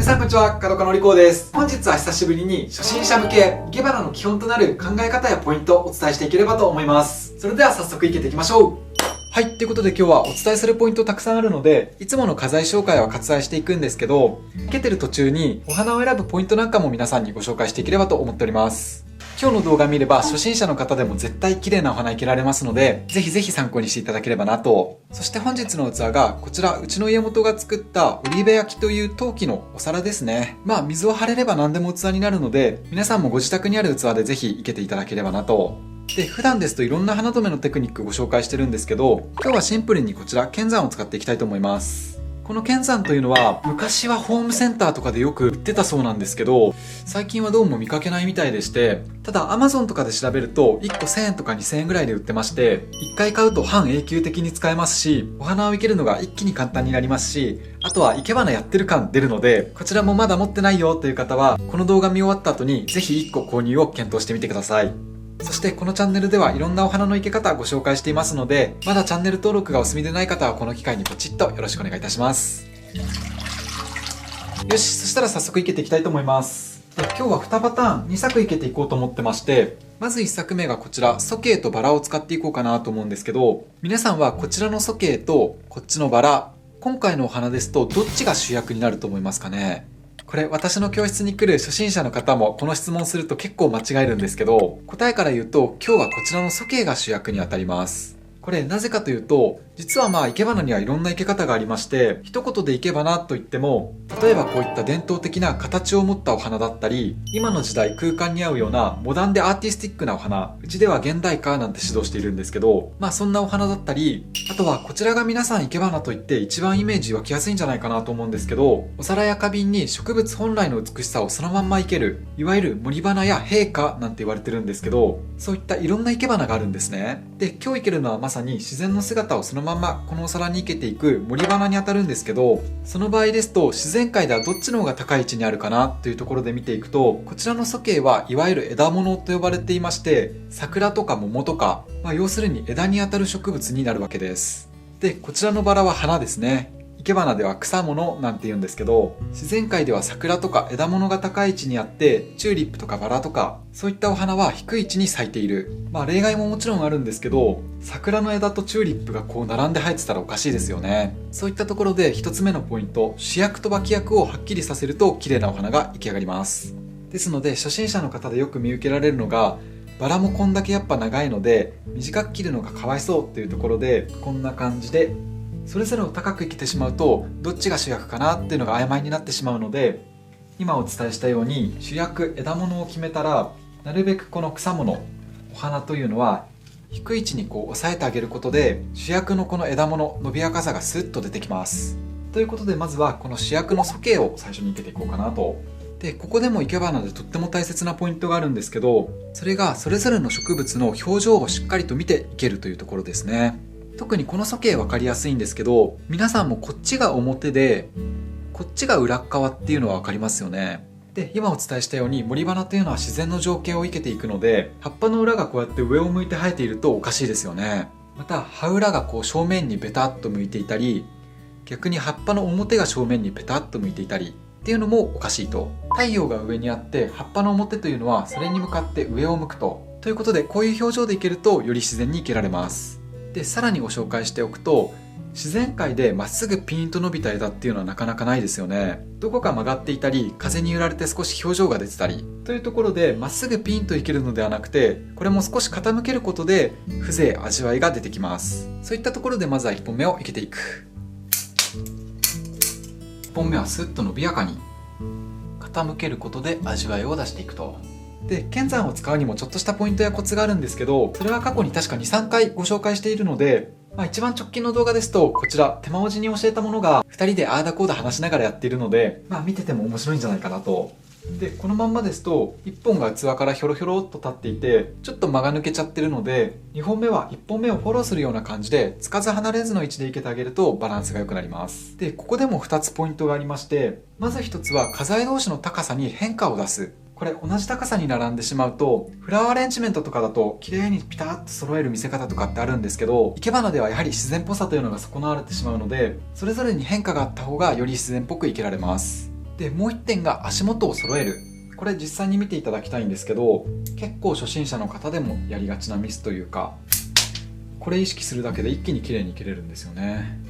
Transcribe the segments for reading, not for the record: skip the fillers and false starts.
さんこんにちは、角鹿のりこうです。本日は久しぶりに初心者向け生け花の基本となる考え方やポイントをお伝えしていければと思います。それでは早速いけていきましょう。はい、ということで今日はお伝えするポイントたくさんあるので、いつもの花材紹介は割愛していくんですけど、生けてる途中にお花を選ぶポイントなんかも皆さんにご紹介していければと思っております。今日の動画見れば初心者の方でも絶対綺麗なお花生けられますので、ぜひぜひ参考にしていただければなと。そして本日の器がこちら、うちの家元が作ったオリーブ焼きという陶器のお皿ですね。まあ水を張れれば何でも器になるので、皆さんもご自宅にある器でぜひ生けていただければなと。で、普段ですといろんな花留めのテクニックご紹介してるんですけど、今日はシンプルにこちら剣山を使っていきたいと思います。この剣山というのは昔はホームセンターとかでよく売ってたそうなんですけど、最近はどうも見かけないみたいでして、ただ Amazon とかで調べると1個1000円とか2000円ぐらいで売ってまして、1回買うと半永久的に使えますし、お花を生けるのが一気に簡単になりますし、あとは生け花やってる感出るので、こちらもまだ持ってないよという方はこの動画見終わった後にぜひ1個購入を検討してみてください。そしてこのチャンネルではいろんなお花の生け方をご紹介していますので、まだチャンネル登録がお済みでない方はこの機会にポチッとよろしくお願いいたします。よし、そしたら早速生けていきたいと思います。で、今日は2パターン2作生けていこうと思ってまして、まず1作目がこちら、ソケイとバラを使っていこうかなと思うんですけど、皆さんはこちらのソケイとこっちのバラ、今回のお花ですとどっちが主役になると思いますかね。これ私の教室に来る初心者の方もこの質問すると結構間違えるんですけど、答えから言うと今日はこちらのソケイが主役にあたります。これなぜかというと、実は生け花にはいろんな生け方がありまして、一言で生け花といっても、例えばこういった伝統的な形を持ったお花だったり、今の時代空間に合うようなモダンでアーティスティックなお花、うちでは現代花なんて指導しているんですけど、そんなお花だったり、あとはこちらが皆さん生け花といって一番イメージ湧きやすいんじゃないかなと思うんですけど、お皿や花瓶に植物本来の美しさをそのまんま生ける、いわゆる森花や陛下なんて言われてるんですけど、そういったいろんな生け花があるんですね。で、今日生けるのはまさに自然の姿をそのままこのお皿に生けていく森花にあたるんですけど、その場合ですと自然界ではどっちの方が高い位置にあるかなというところで見ていくと、こちらのソケイはいわゆる枝物と呼ばれていまして、桜とか桃とか、要するに枝にあたる植物になるわけです。で、こちらのバラは花ですね。生け花では草物なんて言うんですけど、自然界では桜とか枝物が高い位置にあって、チューリップとかバラとかそういったお花は低い位置に咲いている。例外ももちろんあるんですけど、桜の枝とチューリップがこう並んで生えてたらおかしいですよね。そういったところで一つ目のポイント、主役と脇役をはっきりさせると綺麗なお花が出来上がります。ですので初心者の方でよく見受けられるのが、バラもこんだけやっぱ長いので短く切るのがかわいそうっていうところで、こんな感じでそれぞれを高く生きてしまうとどっちが主役かなっていうのが曖昧になってしまうので、今お伝えしたように主役枝物を決めたら、なるべくこの草物お花というのは低い位置にこう抑えてあげることで、主役のこの枝物伸びやかさがスッと出てきます。ということでまずはこの主役のソケイを最初に生けていこうかなと。で、ここでも生け花でとっても大切なポイントがあるんですけど、それがそれぞれの植物の表情をしっかりと見て生けるというところですね。特にこのソケイ分かりやすいんですけど、皆さんもこっちが表でこっちが裏っ側っていうのは分かりますよね。で、今お伝えしたように森花というのは自然の情景を生けていくので、葉っぱの裏がこうやって上を向いて生えているとおかしいですよね。また葉裏がこう正面にベタっと向いていたり、逆に葉っぱの表が正面にペタっと向いていたりっていうのもおかしいと。太陽が上にあって葉っぱの表というのはそれに向かって上を向くと。ということでこういう表情でいけるとより自然に生けられます。で、さらにご紹介しておくと、自然界でまっすぐピーンと伸びた枝っていうのはなかなかないですよね。どこか曲がっていたり、風に揺られて少し表情が出てたりというところで、まっすぐピーンと生けるのではなくて、これも少し傾けることで風情味わいが出てきます。そういったところでまずは1本目を生けていく。1本目はスッと伸びやかに傾けることで味わいを出していくと。で、剣山を使うにもちょっとしたポイントやコツがあるんですけど、それは過去に確か 2,3 回ご紹介しているので、一番直近の動画ですとこちら手間おじに教えたものが2人であーだこーだ話しながらやっているので、見てても面白いんじゃないかなと。で、このまんまですと1本が器からひょろひょろっと立っていてちょっと間が抜けちゃってるので、2本目は1本目をフォローするような感じでつかず離れずの位置で生けてあげるとバランスが良くなります。で、ここでも2つポイントがありまして、まず1つは花材同士の高さに変化を出す。これ同じ高さに並んでしまうと、フラワーアレンジメントとかだと綺麗にピタッと揃える見せ方とかってあるんですけど、生け花ではやはり自然っぽさというのが損なわれてしまうので、それぞれに変化があった方がより自然っぽく生けられます。で、もう1点が足元を揃える。これ実際に見ていただきたいんですけど、結構初心者の方でもやりがちなミスというか、これ意識するだけで一気に綺麗に切れるんですよね。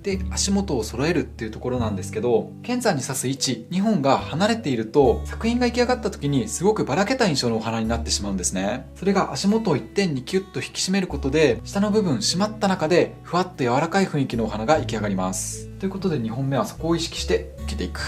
で、足元を揃えるっていうところなんですけど、剣山に刺す位置2本が離れていると、作品が出来上がった時にすごくばらけた印象のお花になってしまうんですね。それが足元を一点にキュッと引き締めることで、下の部分締まった中でふわっと柔らかい雰囲気のお花が出来上がります。ということで2本目はそこを意識して生けていく。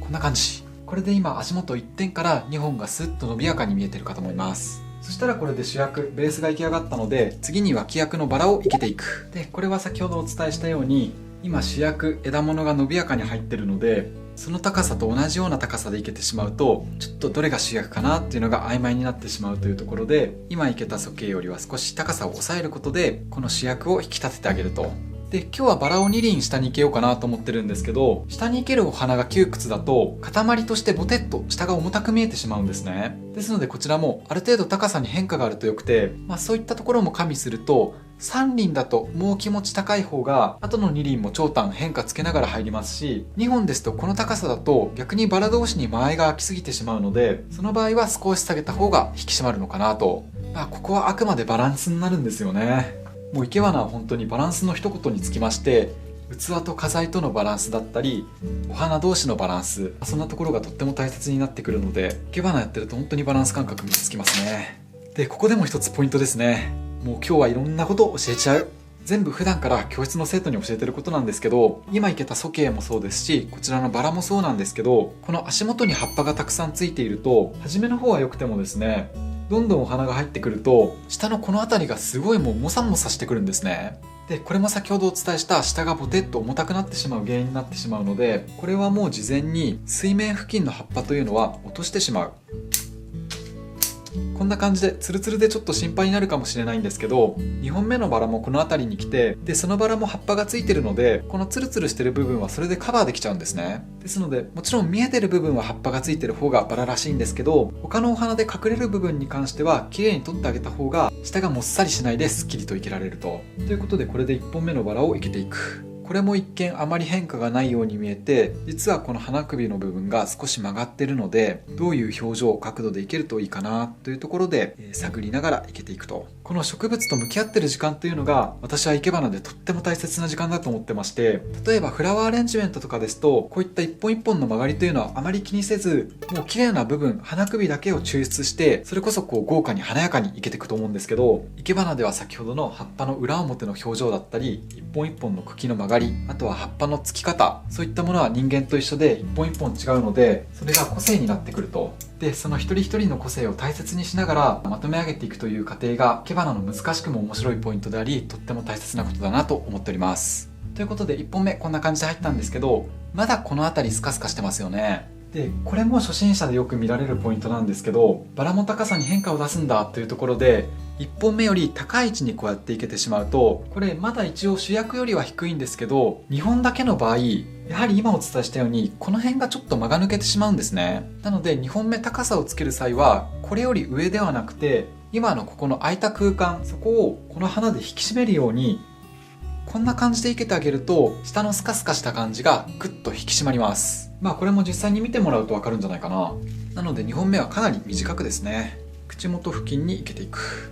こんな感じ。これで今足元1点から2本がスッと伸びやかに見えてるかと思います。そしたらこれで主役、ベースが出来上がったので、次に脇役のバラを生けていく。で、これは先ほどお伝えしたように、今主役、枝物が伸びやかに入ってるので、その高さと同じような高さで生けてしまうと、ちょっとどれが主役かなっていうのが曖昧になってしまうというところで、今生けた鼠径よりは少し高さを抑えることで、この主役を引き立ててあげると。で、今日はバラを2輪下に生けようかなと思ってるんですけど、下に生けるお花が窮屈だと、塊としてボテッと下が重たく見えてしまうんですね。ですのでこちらもある程度高さに変化があると良くて、そういったところも加味すると、3輪だともう気持ち高い方が、後の2輪も長短変化つけながら入りますし、2本ですとこの高さだと逆にバラ同士に間合いが空きすぎてしまうので、その場合は少し下げた方が引き締まるのかなと。ここはあくまでバランスになるんですよね。もう生け花は本当にバランスの一言につきまして、器と花材とのバランスだったり、お花同士のバランス、そんなところがとっても大切になってくるので、生け花やってると本当にバランス感覚身につきますね。で、ここでも一つポイントですね。もう今日はいろんなことを教えちゃう。全部普段から教室の生徒に教えてることなんですけど、今生けた鼠径もそうですし、こちらのバラもそうなんですけど、この足元に葉っぱがたくさんついていると、初めの方は良くてもですね、どんどんお花が入ってくると、下のこの辺りがすごいもうモサモサしてくるんですね。で、これも先ほどお伝えした下がボテッと重たくなってしまう原因になってしまうので、これはもう事前に水面付近の葉っぱというのは落としてしまう。こんな感じでツルツルでちょっと心配になるかもしれないんですけど、2本目のバラもこの辺りに来て、でそのバラも葉っぱがついてるので、このツルツルしてる部分はそれでカバーできちゃうんですね。ですのでもちろん見えてる部分は葉っぱがついてる方がバラらしいんですけど、他のお花で隠れる部分に関しては綺麗に取ってあげた方が下がもっさりしないですっきりと生けられると。ということでこれで1本目のバラを生けていく。これも一見あまり変化がないように見えて、実はこの花首の部分が少し曲がってるので、どういう表情角度でいけるといいかなというところで探りながらいけていくと。この植物と向き合ってる時間というのが私は生け花でとっても大切な時間だと思ってまして、例えばフラワーアレンジメントとかですと、こういった一本一本の曲がりというのはあまり気にせず、もう綺麗な部分花首だけを抽出して、それこそこう豪華に華やかにいけていくと思うんですけど、生け花では先ほどの葉っぱの裏表の表情だったり、一本一本の茎の曲がり、あとは葉っぱのつき方、そういったものは人間と一緒で一本一本違うので、それが個性になってくると。で、その一人一人の個性を大切にしながらまとめ上げていくという過程が生け花の難しくも面白いポイントであり、とっても大切なことだなと思っております。ということで1本目こんな感じで入ったんですけど、まだこの辺りスカスカしてますよね。で、これも初心者でよく見られるポイントなんですけど、バラも高さに変化を出すんだというところで、1本目より高い位置にこうやっていけてしまうと、これまだ一応主役よりは低いんですけど、2本だけの場合、やはり今お伝えしたようにこの辺がちょっと間が抜けてしまうんですね。なので2本目高さをつける際はこれより上ではなくて、今のここの空いた空間、そこをこの花で引き締めるようにこんな感じでいけてあげると、下のスカスカした感じがグッと引き締まります。これも実際に見てもらうとわかるんじゃないかな。なので2本目はかなり短くですね、口元付近にいけていく。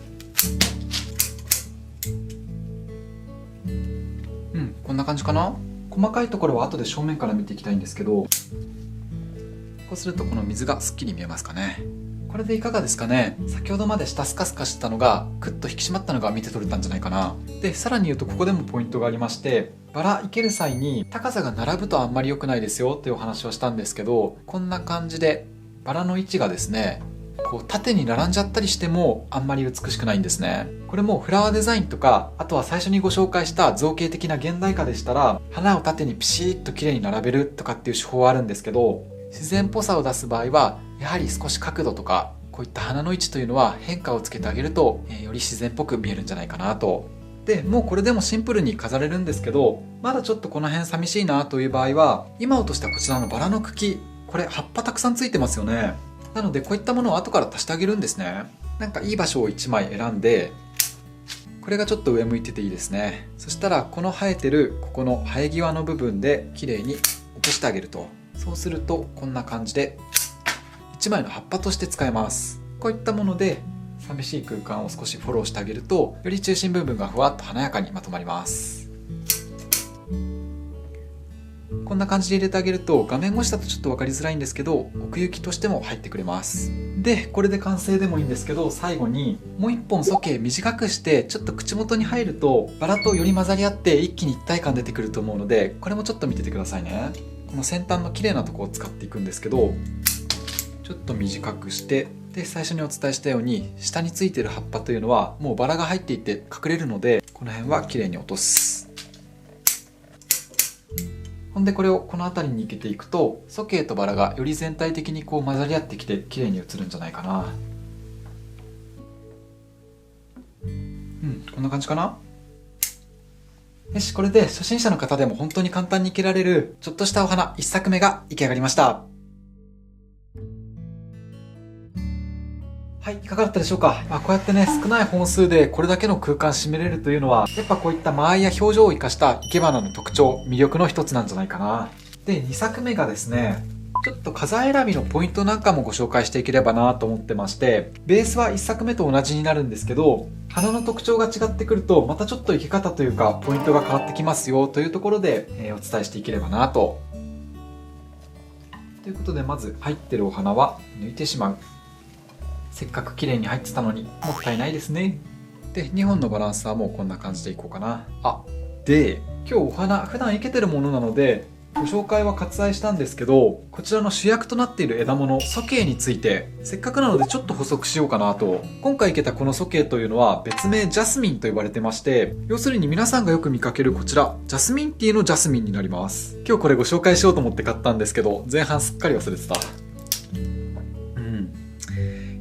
こんな感じかな。細かいところは後で正面から見ていきたいんですけど、こうするとこの水がすっきり見えますかね。これでいかがですかね。先ほどまで下スカスカしたのがクッと引き締まったのが見て取れたんじゃないかな。で、さらに言うとここでもポイントがありまして、バラ生ける際に高さが並ぶとあんまり良くないですよっていうお話をしたんですけど、こんな感じでバラの位置がですね、こう縦に並んじゃったりしてもあんまり美しくないんですね。これもフラワーデザインとか、あとは最初にご紹介した造形的な現代化でしたら、花を縦にピシッと綺麗に並べるとかっていう手法はあるんですけど、自然っぽさを出す場合はやはり少し角度とかこういった花の位置というのは変化をつけてあげると、より自然っぽく見えるんじゃないかなと。で、もうこれでもシンプルに飾れるんですけど、まだちょっとこの辺寂しいなという場合は、今落としたこちらのバラの茎、これ葉っぱたくさんついてますよね。なのでこういったものを後から足してあげるんですね。なんかいい場所を1枚選んで、これがちょっと上向いてていいですね。そしたらこの生えてるここの生え際の部分で綺麗に落としてあげると、そうするとこんな感じで1枚の葉っぱとして使えます。こういったもので寂しい空間を少しフォローしてあげると、より中心部分がふわっと華やかにまとまります。こんな感じで入れてあげると、画面越しだとちょっと分かりづらいんですけど、奥行きとしても入ってくれます。で、これで完成でもいいんですけど、最後にもう一本ソケ短くしてちょっと口元に入るとバラとより混ざり合って一気に一体感出てくると思うので、これもちょっと見ててくださいね。この先端の綺麗なところを使っていくんですけど、ちょっと短くして、で最初にお伝えしたように下についてる葉っぱというのはもうバラが入っていて隠れるので、この辺は綺麗に落とす。ほんでこれをこの辺りに生けていくと、ソケイとバラがより全体的にこう混ざり合ってきて綺麗に映るんじゃないかな。こんな感じかな。よし、これで初心者の方でも本当に簡単に生けられるちょっとしたお花1作目が出来上がりました。はい、いかがだったでしょうか。こうやってね、少ない本数でこれだけの空間占めれるというのは、やっぱこういった間合いや表情を生かした生け花の特徴、魅力の一つなんじゃないかな。で、2作目がですね、ちょっと花材選びのポイントなんかもご紹介していければなと思ってまして、ベースは1作目と同じになるんですけど、花の特徴が違ってくると、またちょっと生け方というか、ポイントが変わってきますよというところで、お伝えしていければなと。ということで、まず入ってるお花は抜いてしまう。せっかく綺麗に入ってたのにもったいないですね。で、2本のバランスはもうこんな感じでいこうかな。で、今日お花普段生けてるものなのでご紹介は割愛したんですけど、こちらの主役となっている枝物ソケイについてせっかくなのでちょっと補足しようかなと。今回生けたこのソケイというのは別名ジャスミンと呼ばれてまして、要するに皆さんがよく見かけるこちらジャスミンティーのジャスミンになります。今日これご紹介しようと思って買ったんですけど、前半すっかり忘れてた。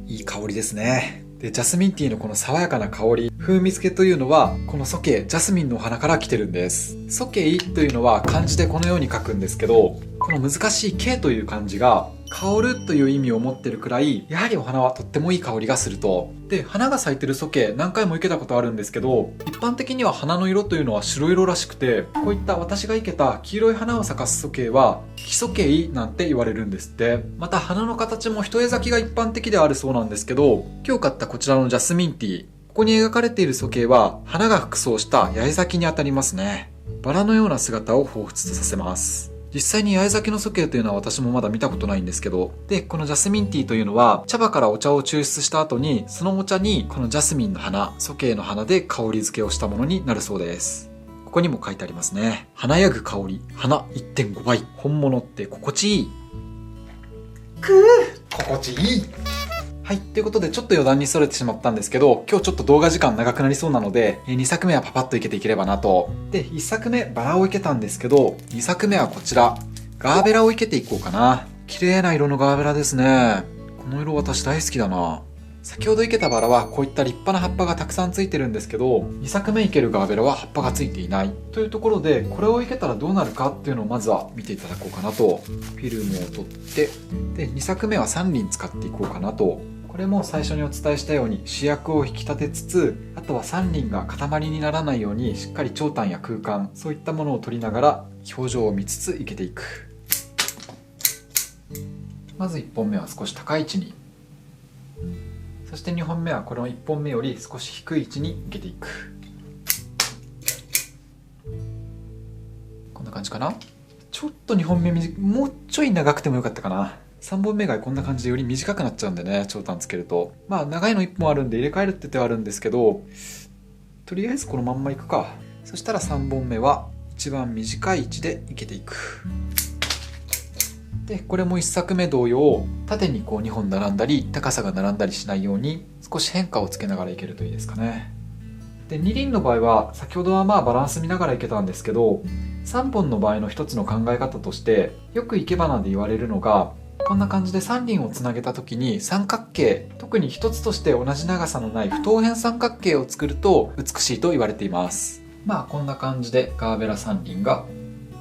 いい香りですね。で、ジャスミンティーのこの爽やかな香り、風味付けというのはこのソケイ、ジャスミンのお花から来てるんです。ソケイというのは漢字でこのように書くんですけど、この難しいケという漢字が香るという意味を持ってるくらい、やはりお花はとってもいい香りがすると。で、花が咲いてるソケイ何回も生けたことあるんですけど、一般的には花の色というのは白色らしくて、こういった私が生けた黄色い花を咲かすソケイは黄ソケイなんて言われるんですって。また花の形も一重咲きが一般的であるそうなんですけど、今日買ったこちらのジャスミンティー、ここに描かれているソケイは花が複装した八重咲きにあたりますね。バラのような姿を彷彿とさせます。実際に八重咲きのソケイというのは私もまだ見たことないんですけど、で、このジャスミンティーというのは茶葉からお茶を抽出した後に、そのお茶にこのジャスミンの花、ソケイの花で香り付けをしたものになるそうです。ここにも書いてありますね。華やぐ香り、花 1.5 倍、本物って心地いい。心地いい。はい。ということで、ちょっと余談に逸れてしまったんですけど、今日ちょっと動画時間長くなりそうなので、2作目はパパッといけていければなと。で、1作目、バラをいけたんですけど、2作目はこちら、ガーベラをいけていこうかな。綺麗な色のガーベラですね。この色私大好きだな。先ほどいけたバラはこういった立派な葉っぱがたくさんついてるんですけど、2作目いけるガーベラは葉っぱがついていない。というところで、これをいけたらどうなるかっていうのをまずは見ていただこうかなと。フィルムを取って、で、2作目は3輪使っていこうかなと。これも最初にお伝えしたように主役を引き立てつつ、あとは3輪が塊にならないようにしっかり長短や空間、そういったものを取りながら表情を見つついけていく。まず1本目は少し高い位置に、そして2本目はこの1本目より少し低い位置にいけていく。こんな感じかな。ちょっと2本目もうちょい長くてもよかったかな。3本目がこんな感じでより短くなっちゃうんでね、長短つけると。まあ長いの1本あるんで入れ替えるって手はあるんですけど、とりあえずこのまんまいくか。そしたら3本目は一番短い位置でいけていく。で、これも1作目同様、縦にこう2本並んだり、高さが並んだりしないように少し変化をつけながらいけるといいですかね。で、2輪の場合は先ほどはまあバランス見ながらいけたんですけど、3本の場合の一つの考え方として、よく生け花で言われるのが、こんな感じで3輪をつなげた時に三角形、特に一つとして同じ長さのない不等辺三角形を作ると美しいと言われています。まあこんな感じでガーベラ3輪が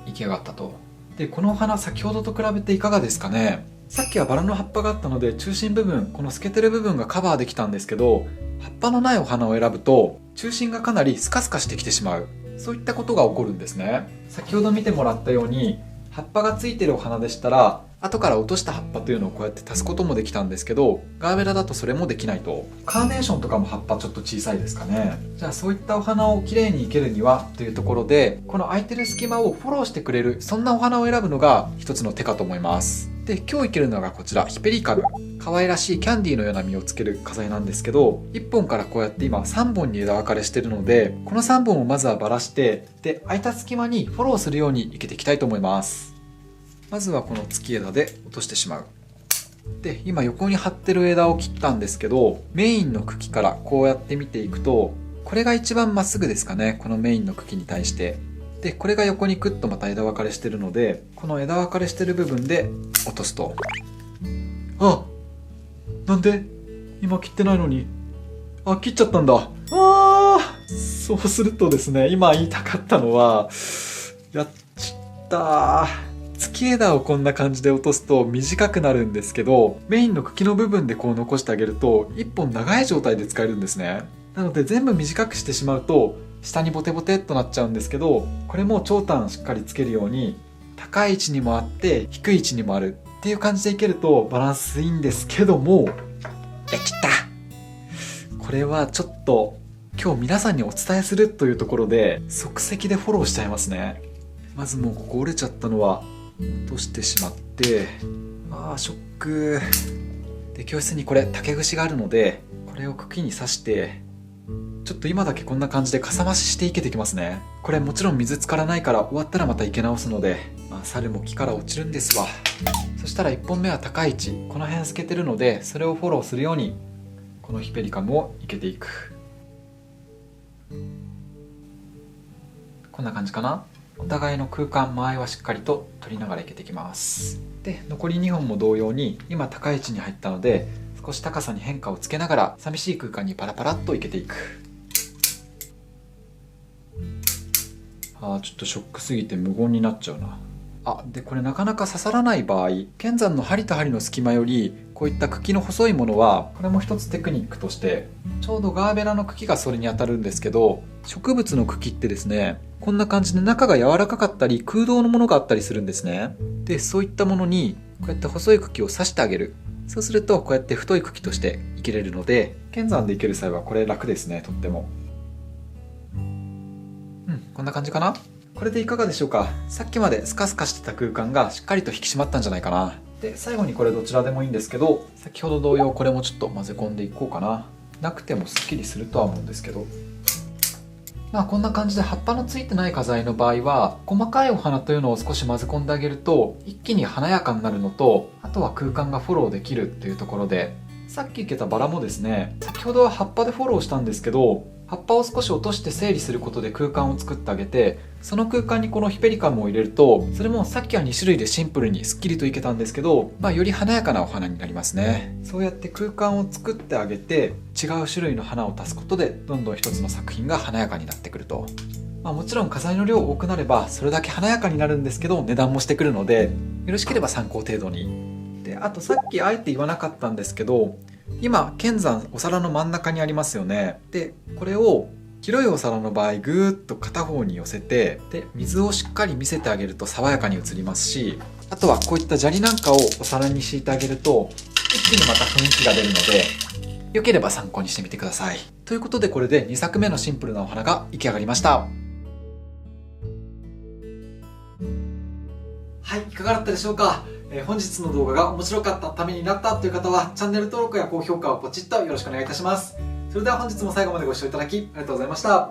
出来上がったと。で、このお花先ほどと比べていかがですかね。さっきはバラの葉っぱがあったので中心部分、この透けてる部分がカバーできたんですけど、葉っぱのないお花を選ぶと中心がかなりスカスカしてきてしまう、そういったことが起こるんですね。先ほど見てもらったように葉っぱがついてるお花でしたら後から落とした葉っぱというのをこうやって足すこともできたんですけど、ガーベラだとそれもできないと。カーネーションとかも葉っぱちょっと小さいですかね。じゃあそういったお花をきれいに生けるにはというところで、この空いてる隙間をフォローしてくれる、そんなお花を選ぶのが一つの手かと思います。で、今日生けるのがこちらヒペリカム。可愛らしいキャンディーのような実をつける花材なんですけど、1本からこうやって今3本に枝分かれしてるので、この3本をまずはばらして、で空いた隙間にフォローするように生けていきたいと思います。まずはこの突き枝で落としてしまう。で、今横に張ってる枝を切ったんですけど、メインの茎からこうやって見ていくと、これが一番まっすぐですかね、このメインの茎に対して。で、これが横にクッとまた枝分かれしてるので、この枝分かれしてる部分で落とすと。あ、なんで今切ってないのに。あ、切っちゃったんだ。そうするとですね、今言いたかったのは、やっちった突き枝をこんな感じで落とすと短くなるんですけど、メインの茎の部分でこう残してあげると1本長い状態で使えるんですね。なので全部短くしてしまうと下にボテボテっとなっちゃうんですけど、これも長短しっかりつけるように高い位置にもあって低い位置にもあるっていう感じでいけるとバランスいいんですけども、やっちゃった。これはちょっと今日皆さんにお伝えするというところで即席でフォローしちゃいますね。まずもうここ折れちゃったのは落としてしまって、ショックで、教室にこれ竹串があるのでこれを茎に刺して、ちょっと今だけこんな感じでかさ増しして生けていきますね。これもちろん水浸からないから終わったらまた生け直すので、猿も木から落ちるんですわ。そしたら1本目は高い位置、この辺透けてるのでそれをフォローするようにこのヒペリカムを生けていく。こんな感じかな。お互いの空間間合いはしっかりと取りながら生けていきます。で、残り2本も同様に今高い位置に入ったので少し高さに変化をつけながら寂しい空間にパラパラっと生けていく。ちょっとショックすぎて無言になっちゃうな。でこれなかなか刺さらない場合、剣山の針と針の隙間よりこういった茎の細いものはこれも一つテクニックとして、ちょうどガーベラの茎がそれに当たるんですけど、植物の茎ってですね、こんな感じで中が柔らかかったり空洞のものがあったりするんですね。で、そういったものにこうやって細い茎を刺してあげる。そうするとこうやって太い茎として生けれるので、剣山で生ける際はこれ楽ですね、とっても。こんな感じかな。これでいかがでしょうか。さっきまでスカスカしてた空間がしっかりと引き締まったんじゃないかな。で、最後にこれどちらでもいいんですけど、先ほど同様これもちょっと混ぜ込んでいこうかな。なくてもすっきりするとは思うんですけど、こんな感じで葉っぱのついてない花材の場合は細かいお花というのを少し混ぜ込んであげると一気に華やかになるのと、あとは空間がフォローできるというところで、さっき生けたバラもですね、先ほどは葉っぱでフォローしたんですけど、葉っぱを少し落として整理することで空間を作ってあげて、その空間にこのヒペリカムを入れると、それもさっきは2種類でシンプルにスッキリといけたんですけど、より華やかなお花になりますね。そうやって空間を作ってあげて違う種類の花を足すことでどんどん一つの作品が華やかになってくると。もちろん花材の量多くなればそれだけ華やかになるんですけど、値段もしてくるのでよろしければ参考程度に。で、あとさっきあえて言わなかったんですけど、今剣山お皿の真ん中にありますよね。で、これを広いお皿の場合ぐーっと片方に寄せて、で水をしっかり見せてあげると爽やかに映りますし、あとはこういった砂利なんかをお皿に敷いてあげると一気にまた雰囲気が出るので、よければ参考にしてみてください。ということで、これで2作目のシンプルなお花が出来上がりました。はい、いかがだったでしょうか。本日の動画が面白かった、ためになったという方はチャンネル登録や高評価をポチッとよろしくお願いいたします。それでは本日も最後までご視聴いただきありがとうございました。